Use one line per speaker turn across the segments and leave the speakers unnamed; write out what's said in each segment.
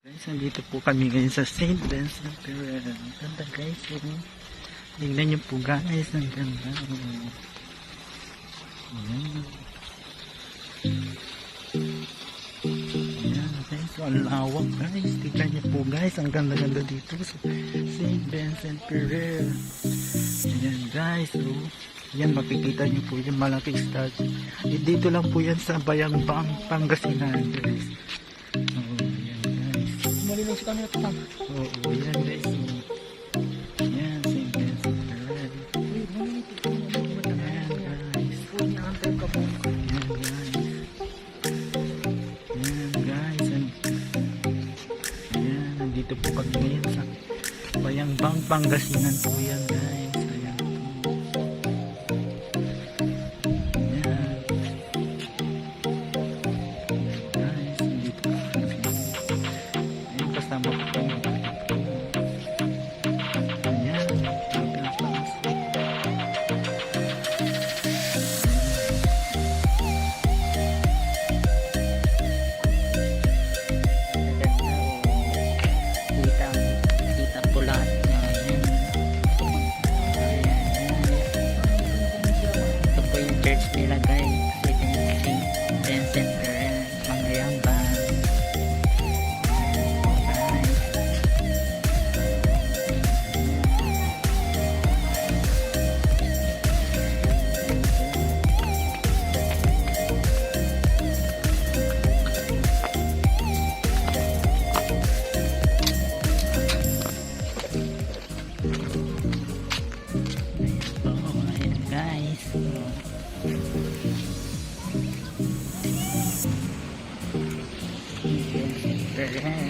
Guys, nandito po kami ngayon sa St. Vincent Ferrer. Ang ganda guys. Tingnan nyo po guys. Ang ganda. Ayan. Ayan guys. Ang lawak guys. Tingnan nyo po guys. Ang ganda-ganda dito sa St. Vincent Ferrer. Ayan guys. Oh. Yan, makikita nyo po yung malaking statue. Dito lang po yan sa Bayambang, Pangasinan guys.
Malinaw si camera pa.
Oo, yan guys. Yan, St. Vincent Ferrer. Yan guys. Yan guys. Yan guys. Yan, nandito po kami ngayon sa Bayambang, Pangasinan po yan guys. Ayan po. Yan. Guys, nandito po kami. Ayan, kasama po kami. Ayan.
Kita po lahat. Ito po yung church nila guys. Ito yung St. Vincent Ferrer. Pangayambang. Ayan guys. Ferrer.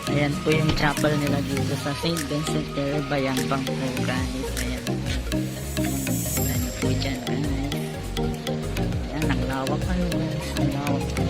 Ayan po yung chapel nila dito sa St. Vincent Ferrer, Bayambang po guys. Ayan. Ayan po dyan guys. Ayan, ang lawak pa guys. Ang lawak pa.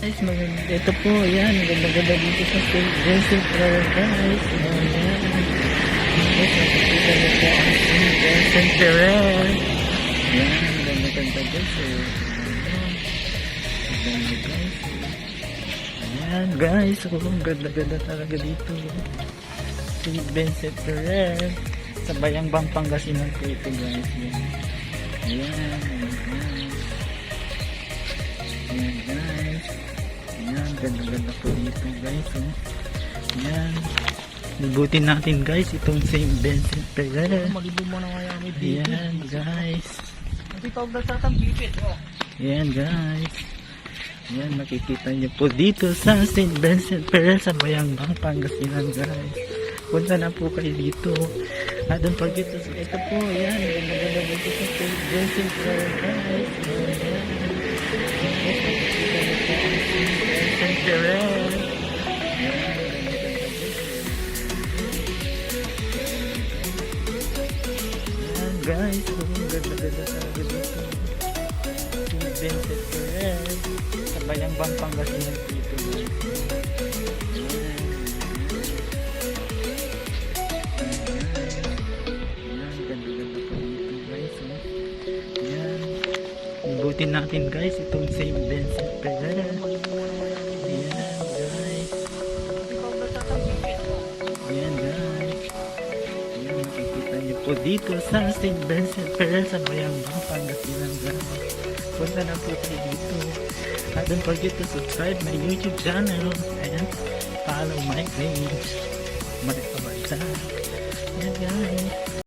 Guys, maganda. Ito po, yan. Maganda dito sa St. Vincent Ferrer, guys. Ayan. Guys, makikita niyo po ang St. Vincent Ferrer. Yan, maganda guys. Maganda guys. Ayan, guys. Ang ganda talaga dito. St. Vincent Ferrer. Sa Bayambang, Pangasinan po ito, guys. Ayan. Ayan, guys. Ayan, ganda-ganda po dito guys. Ayan. Libutin natin guys itong St. Vincent Ferrer. Malibu mo na kaya may
Ayan guys. Yan guys. Yan, makikita niyo po dito sa St. Vincent Ferrer sa Bayambang, Pangasinan guys. Punta na po kayo dito. Don't forget to ito po, yan. Maganda dito sa St. Vincent Ferrer guys. Ayan. Yes, makikita niyo po ang St. Vincent Ferrer. Yan guys. Ganda-ganda talaga dito. St. Vincent Ferrer sa Bayambang, Pangasinan dito guys. Ibutin natin guys itong St. Vincent Ferrer. Ayan guys. Ayan guys. Ayan, makikita niyo po dito sa St. Vincent Ferrer sa Bayambang, Pangasinan guys. Punta na po tayo dito. Don't forget to subscribe my YouTube channel and follow my page. Marikabalta. Ayan guys.